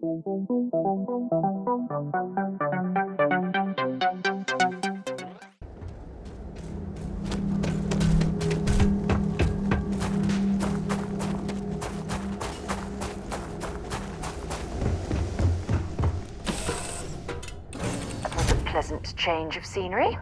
What a pleasant change of scenery.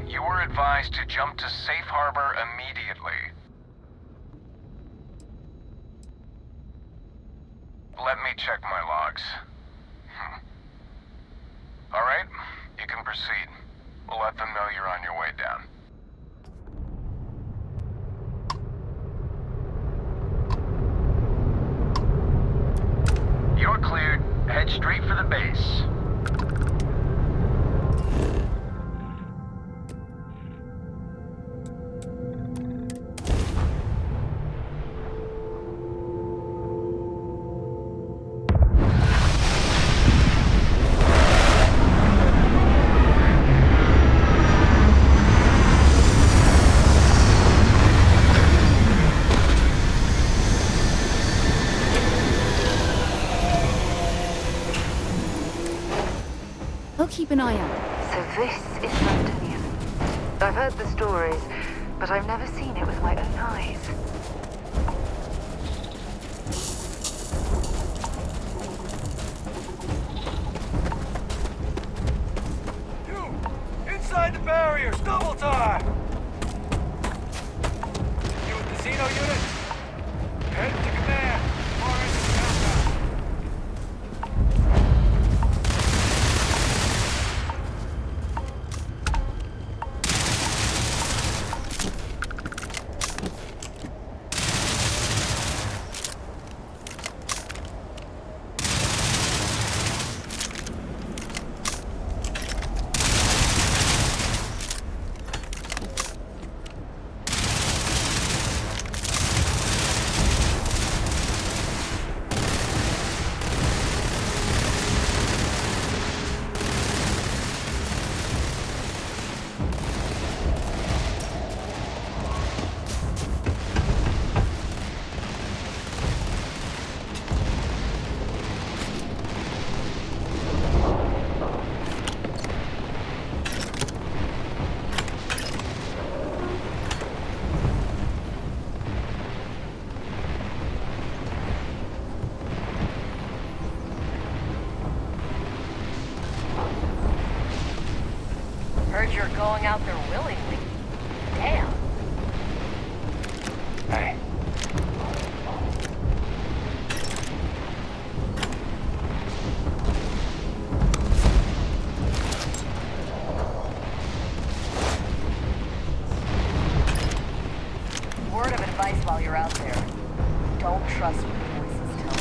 You were advised to jump to safe harbor immediately. Let me check my logs. All right, you can proceed. We'll let them know you're on your way down. You're cleared. Head straight for the base. I'll keep an eye out. So this is Londonium. I've heard the stories, but I've never seen it with my own eyes. You! Inside the barriers! Double time! You with the Xeno unit? Head to command. Far end of the countdown. Heard you're going out there willingly. Damn. Hey. Word of advice while you're out there. Don't trust what the voices tell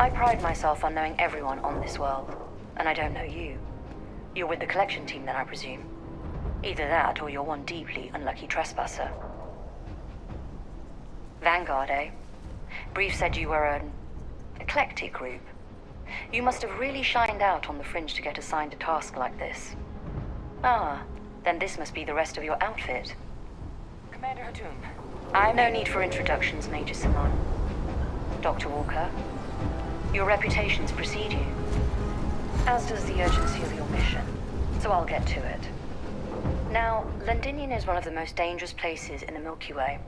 I pride myself on knowing everyone on this world, and I don't know you. You're with the collection team then, I presume. Either that, or you're one deeply unlucky trespasser. Vanguard, eh? Brief said you were an eclectic group. You must have really shined out on the fringe to get assigned a task like this. Ah, then this must be the rest of your outfit. Commander Hatum. No need for introductions, Major Simon. Dr. Walker, your reputations precede you, as does the urgency of your mission, so I'll get to it. Now, Londinium is one of the most dangerous places in the Milky Way.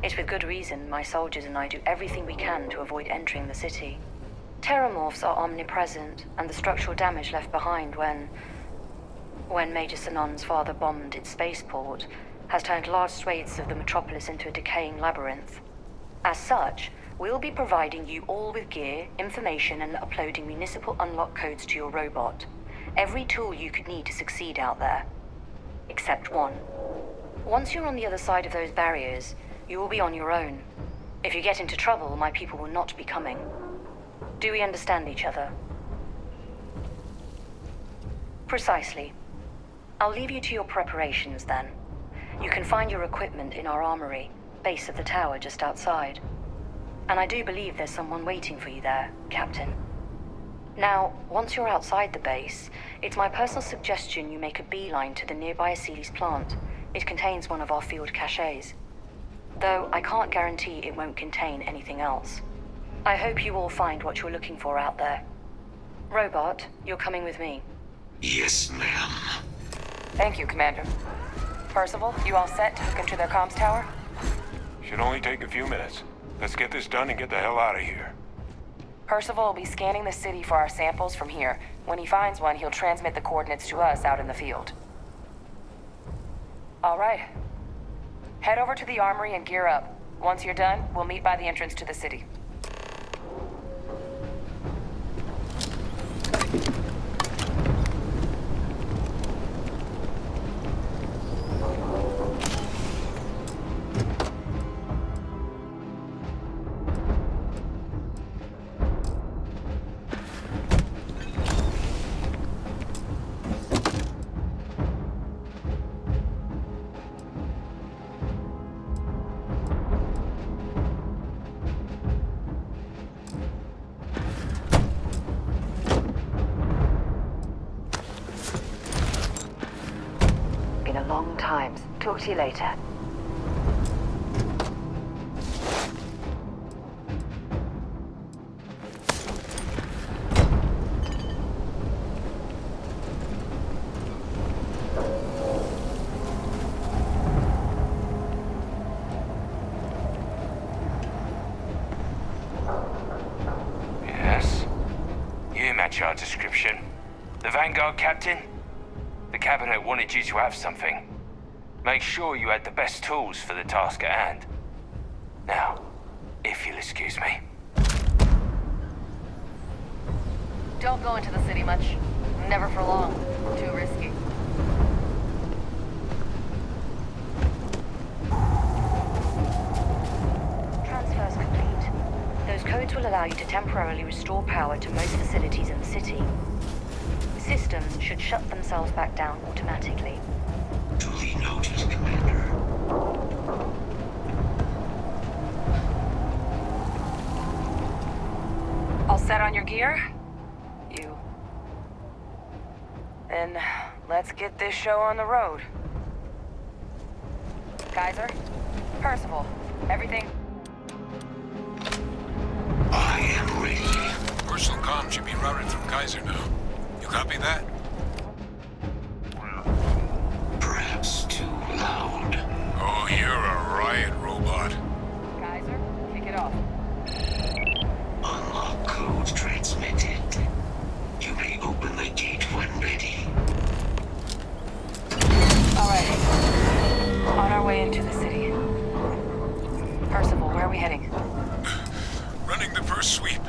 It's with good reason my soldiers and I do everything we can to avoid entering the city. Terramorphs are omnipresent, and the structural damage left behind when Major Sinon's father bombed its spaceport has turned large swathes of the metropolis into a decaying labyrinth. As such, we'll be providing you all with gear, information, and uploading municipal unlock codes to your robot. Every tool you could need to succeed out there. Except one. Once you're on the other side of those barriers, you will be on your own. If you get into trouble, my people will not be coming. Do we understand each other? Precisely. I'll leave you to your preparations then. You can find your equipment in our armory, base of the tower just outside. And I do believe there's someone waiting for you there, Captain. Now, once you're outside the base, it's my personal suggestion you make a beeline to the nearby Aceles plant. It contains one of our field caches. Though I can't guarantee it won't contain anything else. I hope you all find what you're looking for out there. Robot, you're coming with me. Yes, ma'am. Thank you, Commander. Percival, you all set to hook into their comms tower? Should only take a few minutes. Let's get this done and get the hell out of here. Percival will be scanning the city for our samples from here. When he finds one, he'll transmit the coordinates to us out in the field. All right. Head over to the armory and gear up. Once you're done, we'll meet by the entrance to the city. Been a long time. Talk to you later. Yes? You match our description. The Vanguard captain? The Cabinet wanted you to have something. Make sure you had the best tools for the task at hand. Now, if you'll excuse me. Don't go into the city much. Never for long. Too risky. Transfers complete. Those codes will allow you to temporarily restore power to most facilities in the city. Systems should shut themselves back down automatically. Duly noted, Commander. All set on your gear? You. Then let's get this show on the road. Kaiser? Percival? Everything? I am ready. Personal comm should be routed from Kaiser now. You copy that? Perhaps too loud. Oh, you're a riot robot. Kaiser? Kick it off. Unlock code transmitted. You may open the gate when ready. All right. On our way into the city. Percival, where are we heading? Running the first sweep.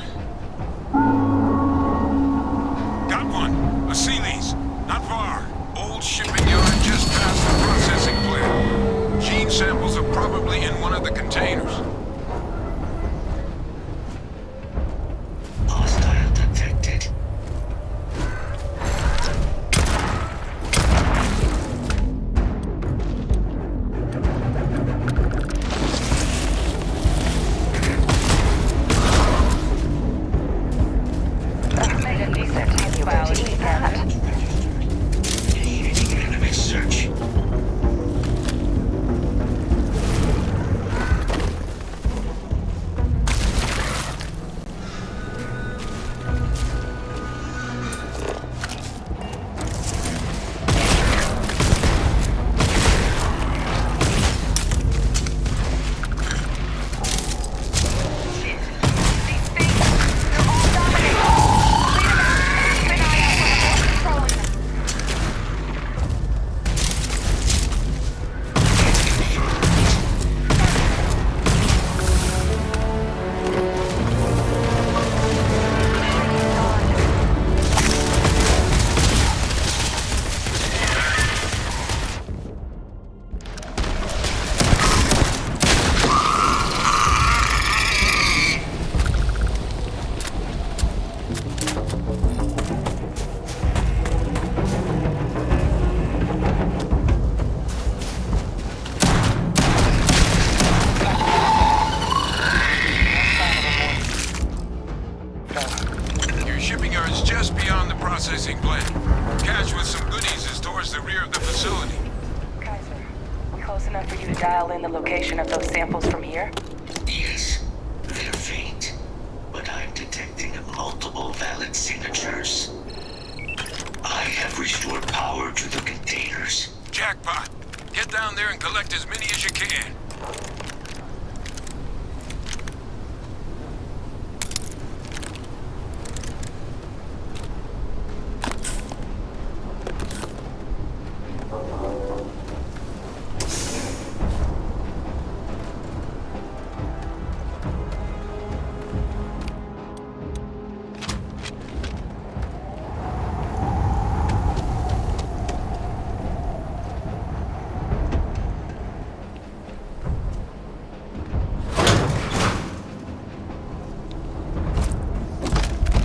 Got one. Aceles. Not far. Old shipping yard just past the processing plant. Gene samples are probably in one of the containers. shipping yard's just beyond the processing plant. Cache with some goodies is towards the rear of the facility. Kaiser, we close enough for you to dial in the location of those samples from here? Yes, they're faint, but I'm detecting multiple valid signatures. I have restored power to the containers. Jackpot! Get down there and collect as many as you can.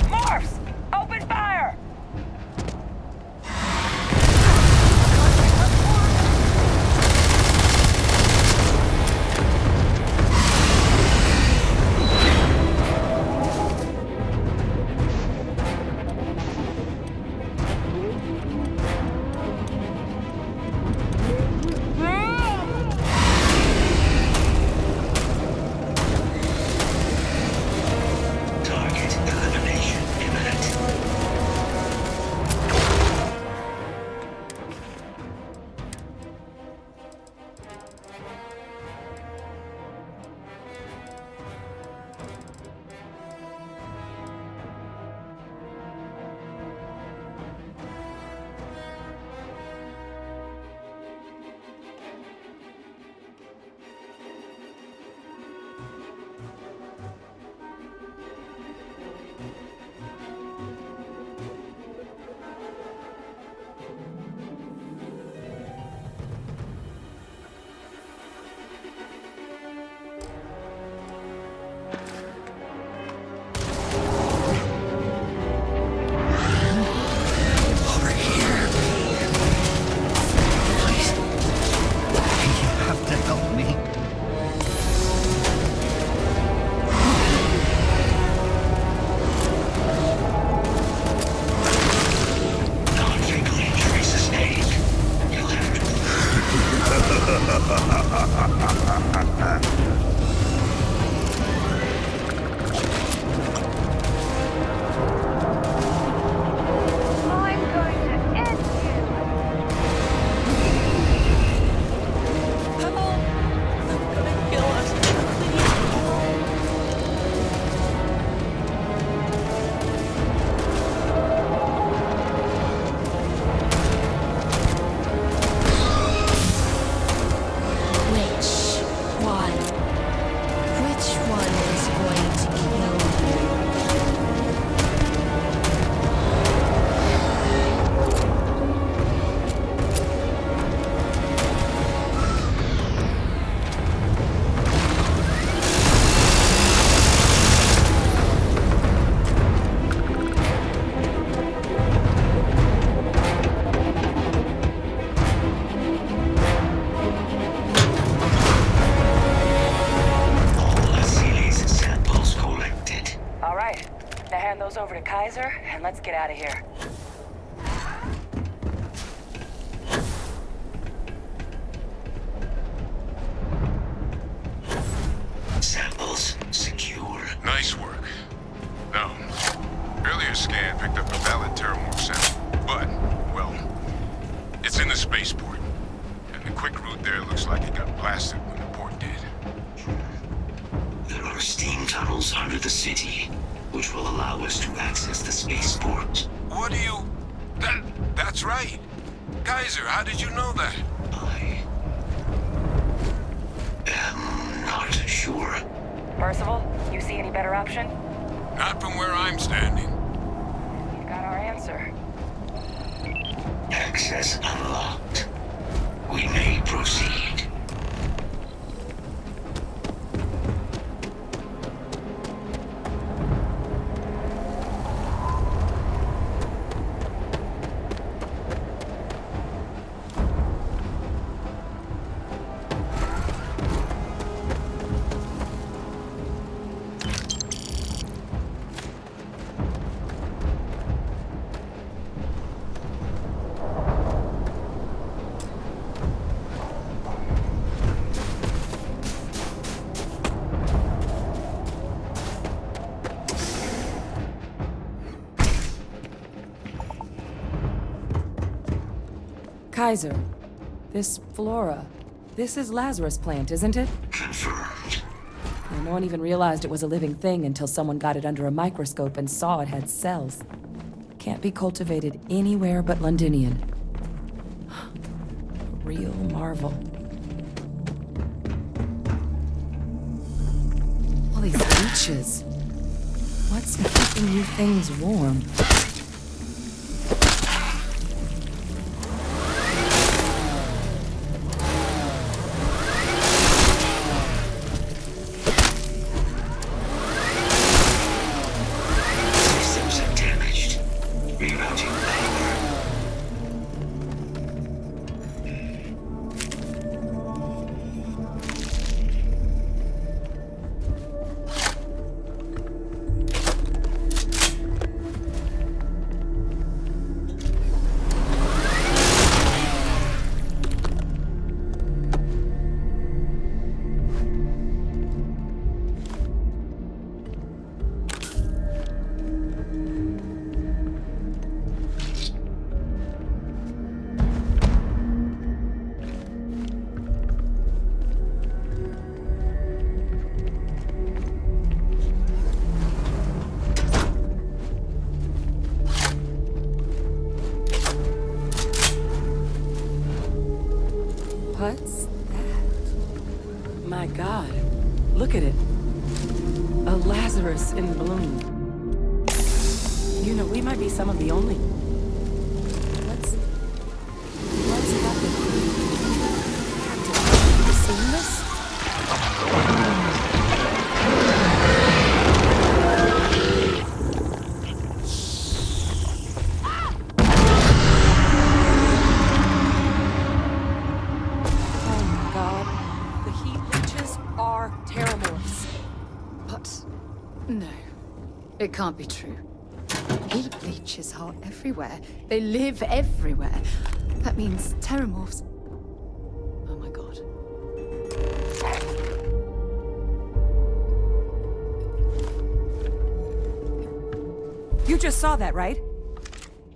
Morphs! Open fire! Target elimination imminent. Over here. Please. You have to help me. Non-fingering traces name. You'll have to... I'm going to end you. Come on! They're gonna kill us. Which one? Which one is going to kill you? All Asiles samples collected. All right, now hand those over to Kaiser, and let's get out of here. Samples secure. Nice work. No. Earlier scan picked up a valid Terramorph sample, but, well, it's in the spaceport. And the quick route there looks like it got blasted when the port did. There are steam tunnels under the city, which will allow us to access the spaceport. What do you... That's right. Kaiser, how did you know that? I am not sure. Percival, you see any better option? Not from where I'm standing. You've got our answer. Access unlocked. We may proceed. Kaiser, this flora, this is Lazarus plant, isn't it? Confirmed. Yeah, no one even realized it was a living thing until someone got it under a microscope and saw it had cells. Can't be cultivated anywhere but Londinian. A real marvel. All these leeches. What's keeping you things warm? Systems are damaged. Rerouting power. What's that? My God, look at it. A Lazarus in bloom. You know, we might be some of the only... What's happening? Have you seen this? Oh my God. The heat leeches are Terramorphs. But no, it can't be true. Heat leeches are everywhere. They live everywhere. That means Terramorphs. Oh my God. You just saw that, right?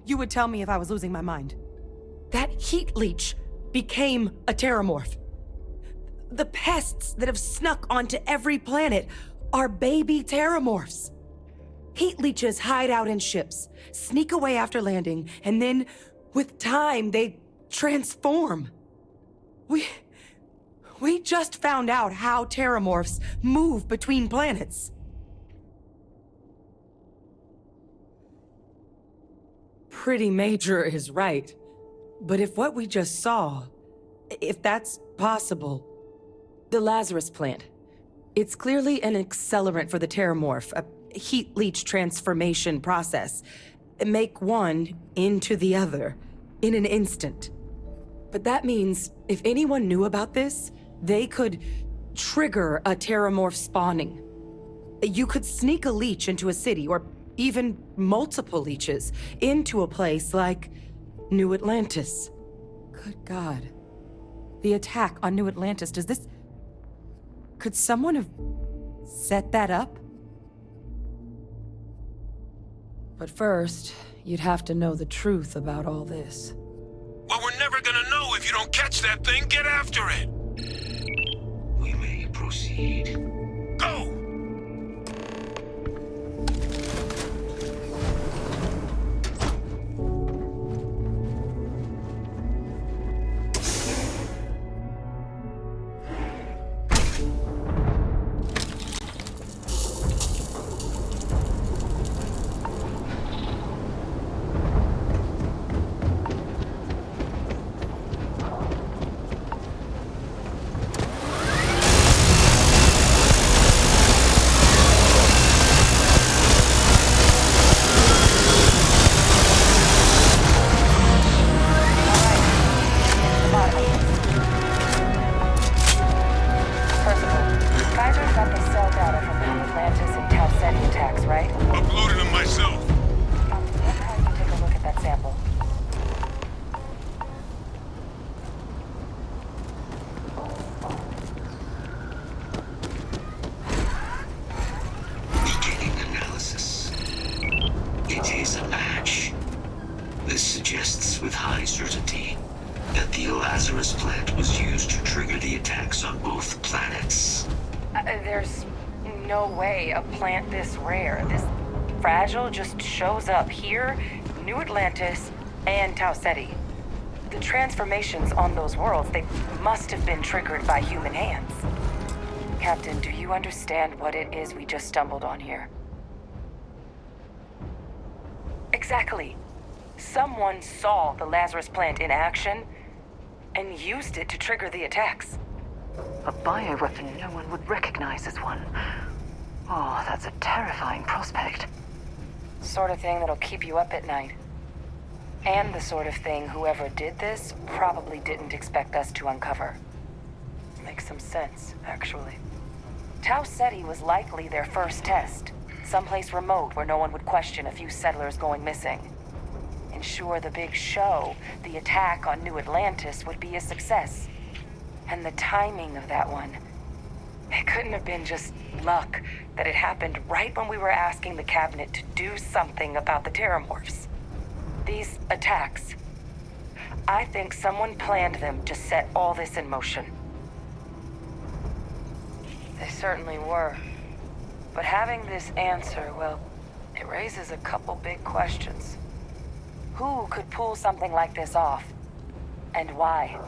You would tell me if I was losing my mind. That heat leech became a Terramorph. The pests that have snuck onto every planet are baby Terramorphs. Heat leeches hide out in ships, sneak away after landing, and then, with time, they transform. We just found out how Terramorphs move between planets. Pretty Major is right. But if what we just saw, if that's possible, the Lazarus plant, it's clearly an accelerant for the Terramorph, a heat leech transformation process. Make one into the other in an instant. But that means if anyone knew about this, they could trigger a Terramorph spawning. You could sneak a leech into a city, or even multiple leeches, into a place like New Atlantis. Good God. The attack on New Atlantis, could someone have set that up? But first, you'd have to know the truth about all this. Well, we're never gonna know if you don't catch that thing. Get after it. We may proceed. Go! It is a match. This suggests with high certainty that the Lazarus plant was used to trigger the attacks on both planets. There's no way a plant this rare, this fragile, just shows up here, New Atlantis, and Tau Ceti. The transformations on those worlds, they must have been triggered by human hands. Captain, do you understand what it is we just stumbled on here? Exactly. Someone saw the Lazarus plant in action and used it to trigger the attacks. A bioweapon no one would recognize as one. Oh, that's a terrifying prospect. Sort of thing that'll keep you up at night. And the sort of thing whoever did this probably didn't expect us to uncover. Makes some sense, actually. Tau Ceti was likely their first test. Someplace remote where no one would question a few settlers going missing. Ensure the big show, the attack on New Atlantis, would be a success. And the timing of that one, it couldn't have been just luck that it happened right when we were asking the cabinet to do something about the Terramorphs. These attacks, I think someone planned them to set all this in motion. They certainly were. But having this answer, well, it raises a couple big questions. Who could pull something like this off? And why?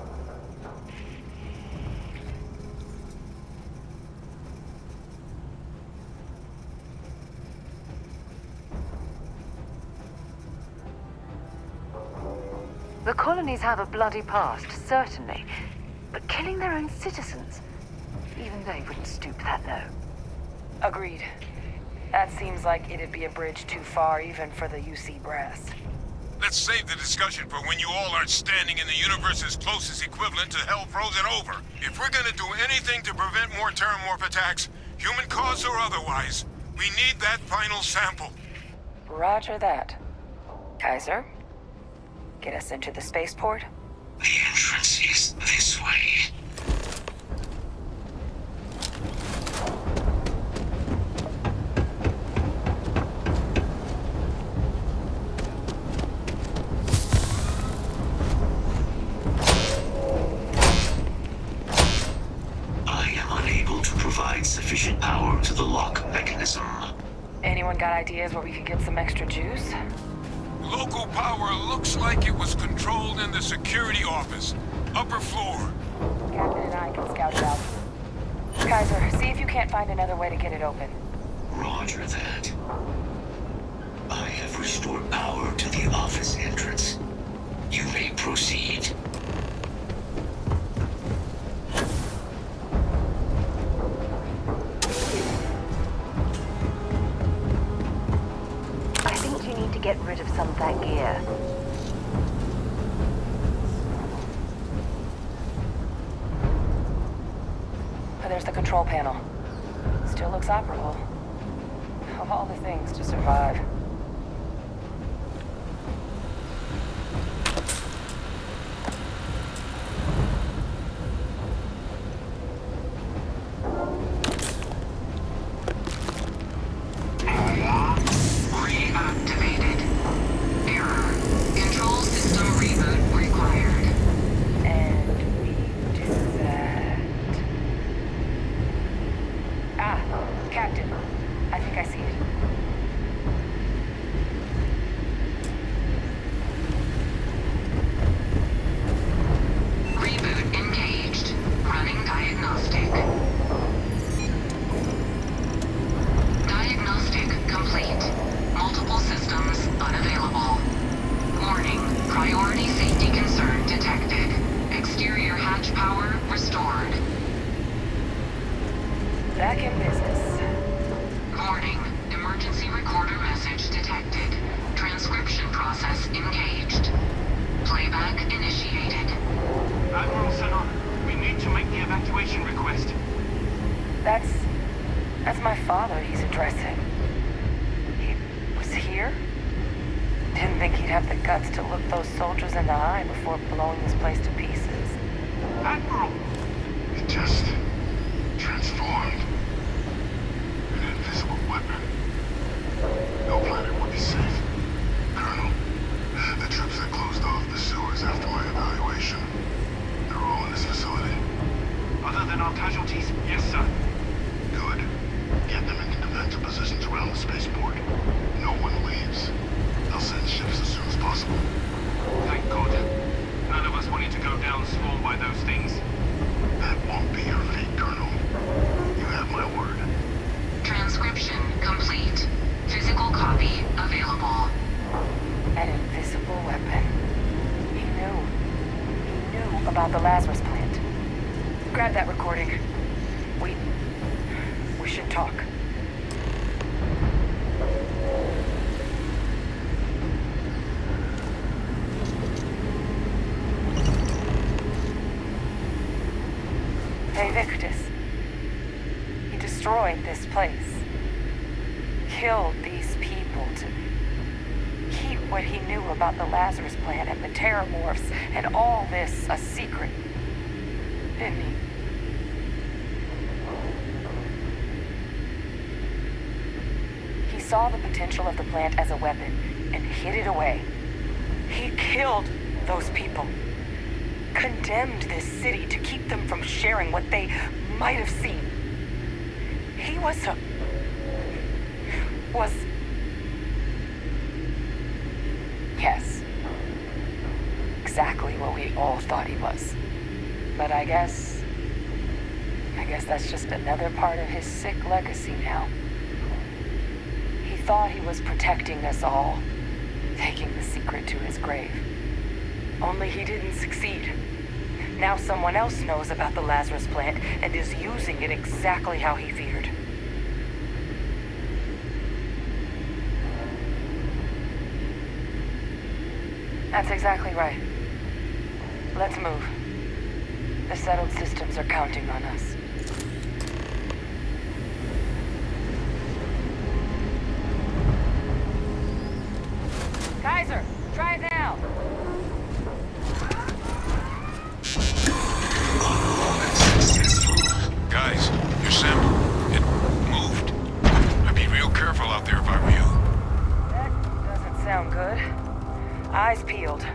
The colonies have a bloody past, certainly. But killing their own citizens, even they wouldn't stoop that low. Agreed. That seems like it'd be a bridge too far even for the UC brass. Let's save the discussion for when you all aren't standing in the universe's closest equivalent to hell frozen over. If we're gonna do anything to prevent more Terramorph attacks, human cause or otherwise, we need that final sample. Roger that. Kaiser, get us into the spaceport? The entrance is this way. I am unable to provide sufficient power to the lock mechanism. Anyone got ideas where we could get some extra juice? Local power looks like it was controlled in the security office. Upper floor. Captain and I can scout it out. Kaiser, see if you can't find another way to get it open. Roger that. I have restored power to the office entrance. You may proceed. I think you need to get rid of some of that gear. There's the control panel. Still looks operable. Of all the things to survive. Reactivated. Error. Control system reboot required. And we do that. Ah, Captain. I think I see it. Reboot engaged. Running diagnostic. Diagnostic complete. Multiple systems unavailable. Warning. Priority safety concern detected. Exterior hatch power restored. Back in business. Warning. Emergency recorder message detected. Transcription process engaged. Playback initiated. Admiral Sanon, we need to make the evacuation request. That's my father he's addressing. He was here? Didn't think he'd have the guts to look those soldiers in the eye before blowing this place to pieces. Admiral! It just transformed. An invisible weapon. No planet would be safe. Colonel, the troops that closed off the sewers after my evaluation about the Lazarus plant. Grab that recording. We should talk. Hey, Victus. He destroyed this place. Killed these people to keep what he knew about the Lazarus plant and the Terramorphs and all this a secret. Didn't he? He saw the potential of the plant as a weapon and hid it away. He killed those people. Condemned this city to keep them from sharing what they might have seen. He was yes. Exactly what we all thought he was. But I guess that's just another part of his sick legacy now. He thought he was protecting us all, taking the secret to his grave. Only he didn't succeed. Now someone else knows about the Lazarus plant and is using it exactly how he feared. That's exactly right. Let's move. The settled systems are counting on us. Kaiser, try now. Guys, your sample, it moved. I'd be real careful out there if I were you. That doesn't sound good. Eyes peeled.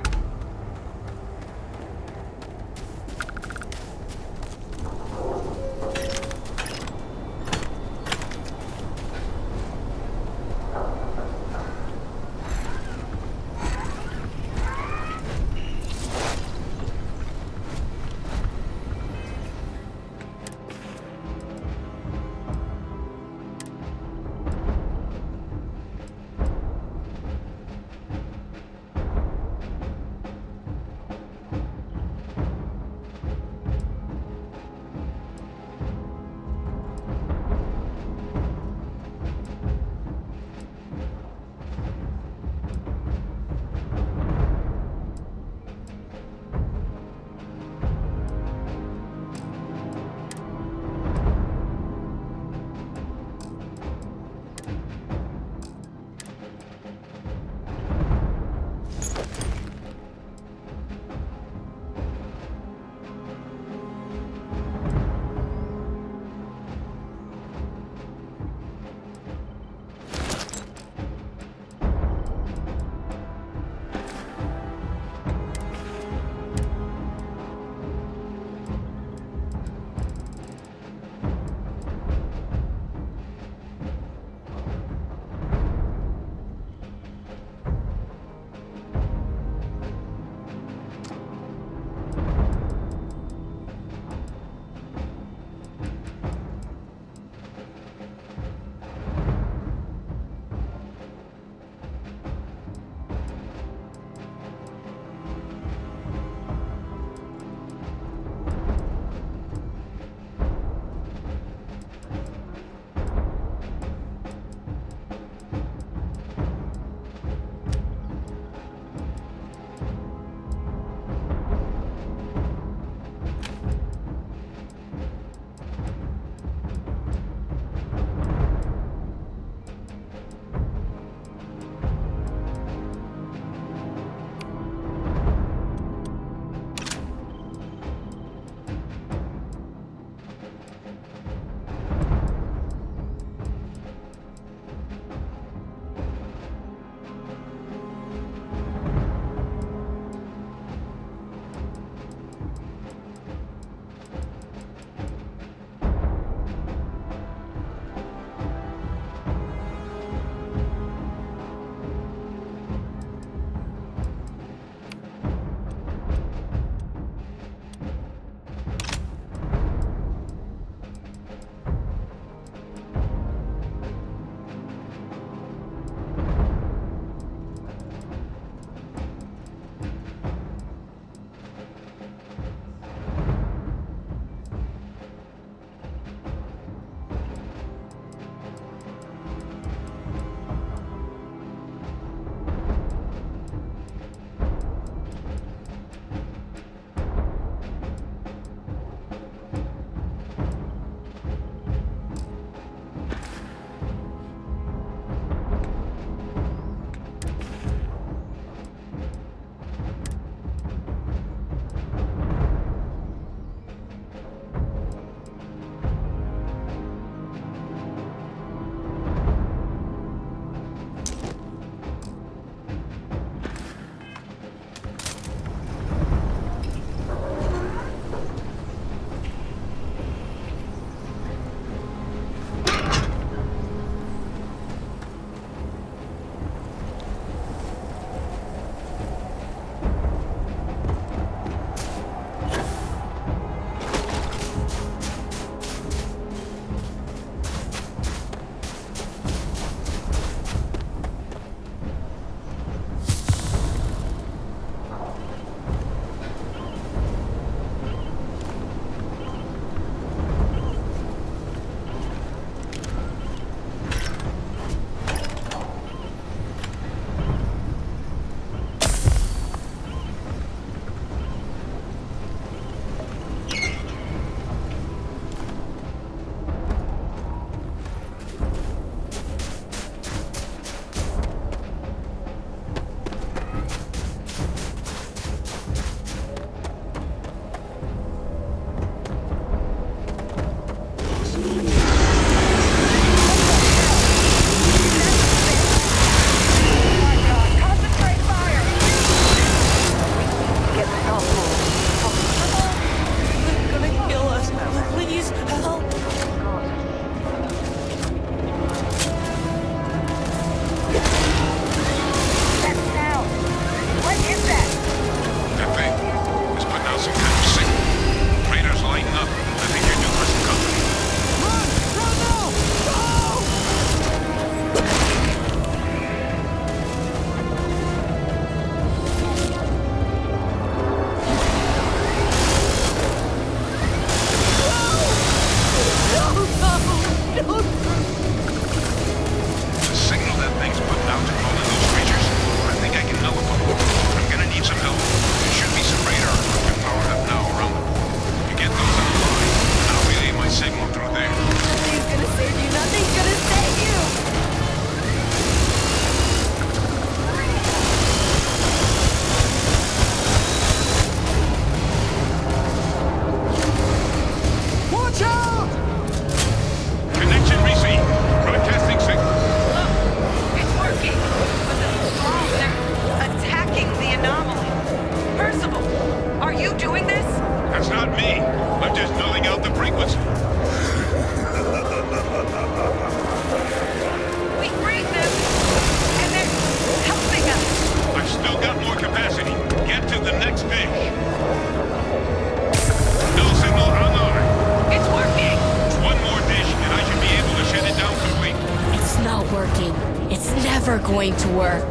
never going to work.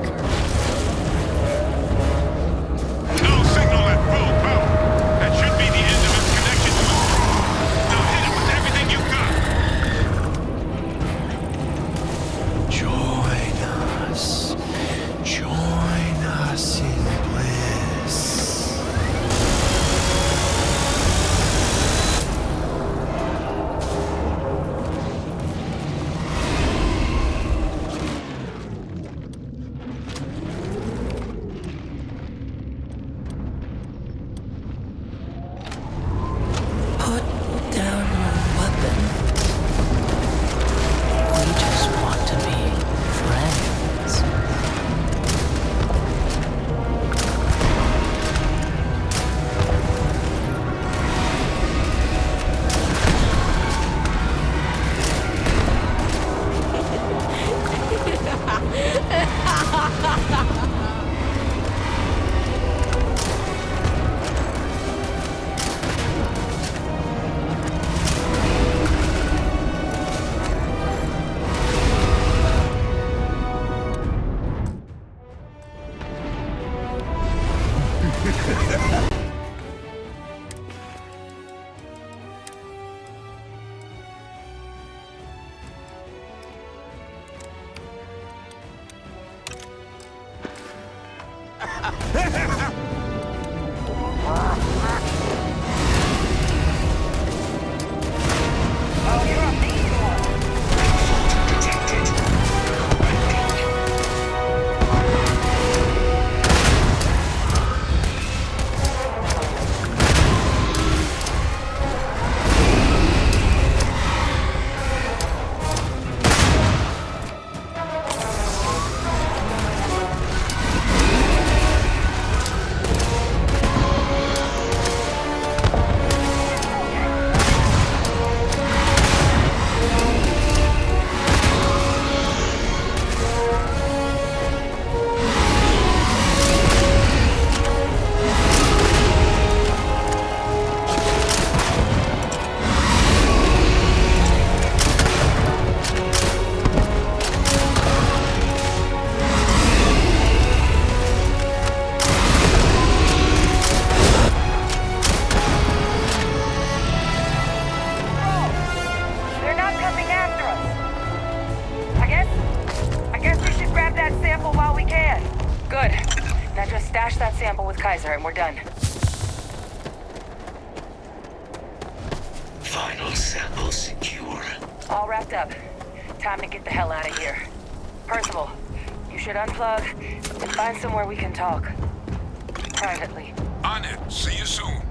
No signal at full power. That should be the end of its connection to its core. Now hit it with everything you got. Join us. Join us in bliss. Put down your weapon. We just want to be friends. They're not coming after us. I guess we should grab that sample while we can. Good. Now just stash that sample with Kaiser and we're done. Final sample secure. All wrapped up. Time to get the hell out of here. Percival, you should unplug and find somewhere we can talk. Privately. On it. See you soon.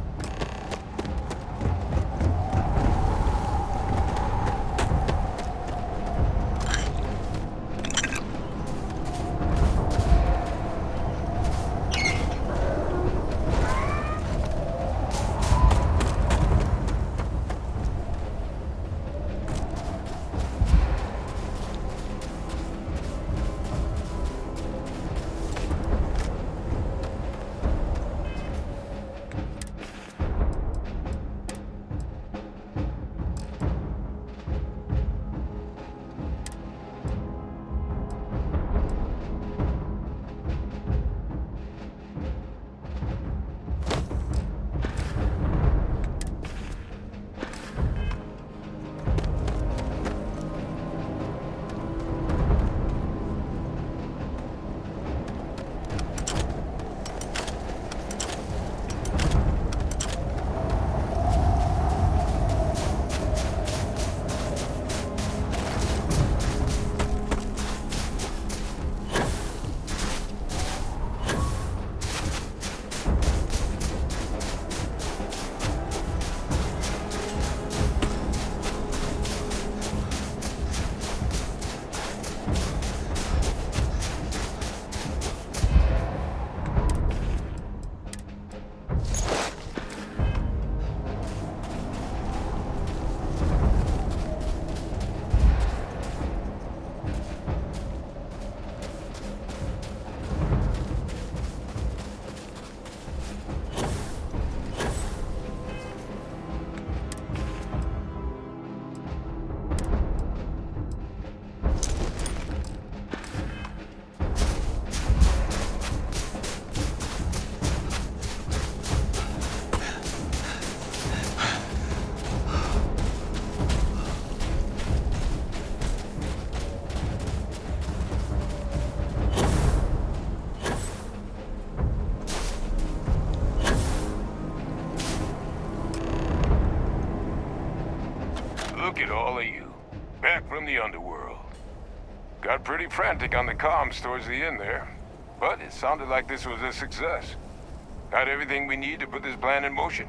underworld. Got pretty frantic on the comms towards the end there, but it sounded like this was a success. Got everything we need to put this plan in motion.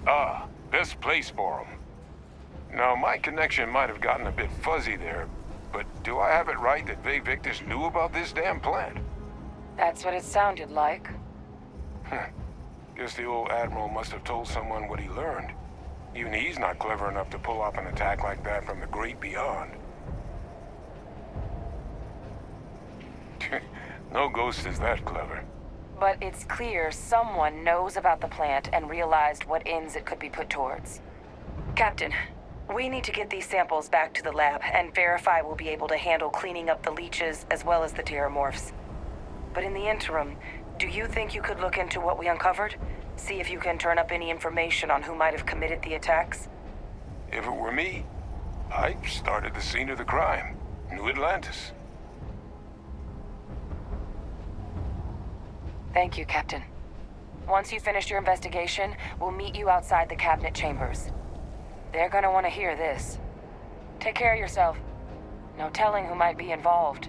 Ah, best place for them. Now, my connection might have gotten a bit fuzzy there, but do I have it right that Vae Victus knew about this damn plan? That's what it sounded like. Guess the old Admiral must have told someone what he learned. Even he's not clever enough to pull off an attack like that from the great beyond. No ghost is that clever. But it's clear someone knows about the plant and realized what ends it could be put towards. Captain, we need to get these samples back to the lab and verify we'll be able to handle cleaning up the leeches as well as the terramorphs. But in the interim, do you think you could look into what we uncovered? See if you can turn up any information on who might have committed the attacks? If it were me, I'd start at the scene of the crime, New Atlantis. Thank you, Captain. Once you finish your investigation, we'll meet you outside the cabinet chambers. They're gonna want to hear this. Take care of yourself. No telling who might be involved.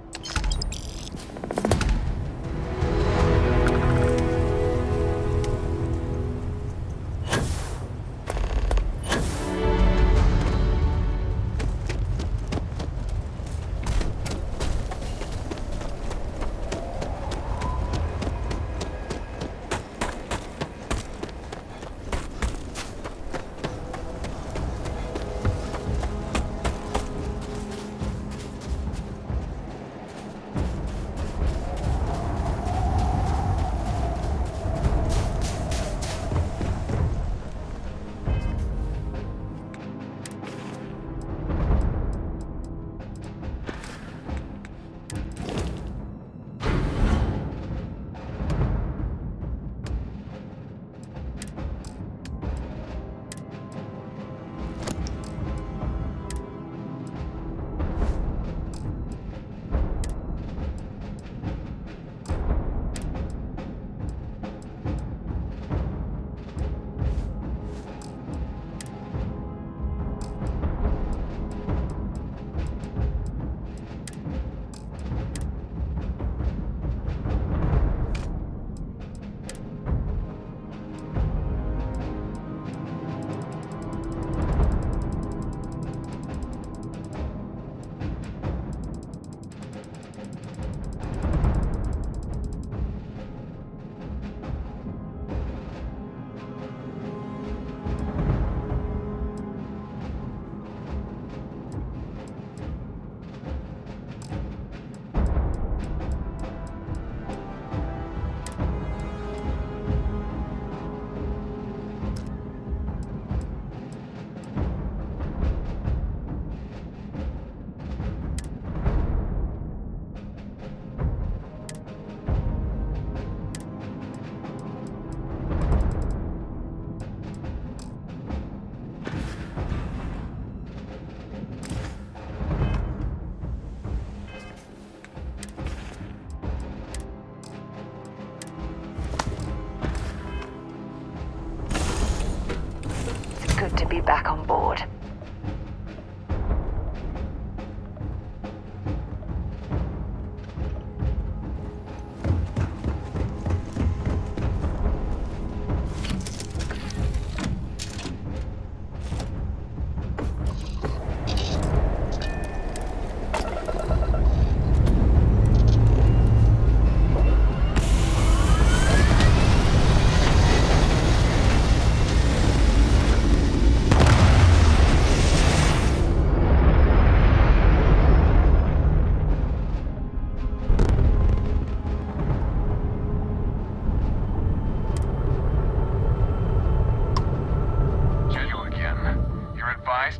Good to be back on board.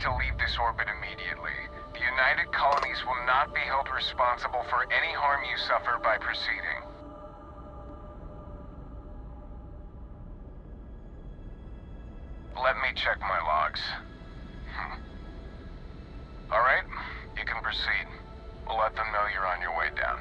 To leave this orbit immediately. The United Colonies will not be held responsible for any harm you suffer by proceeding. Let me check my logs. All right, you can proceed. We'll let them know you're on your way down.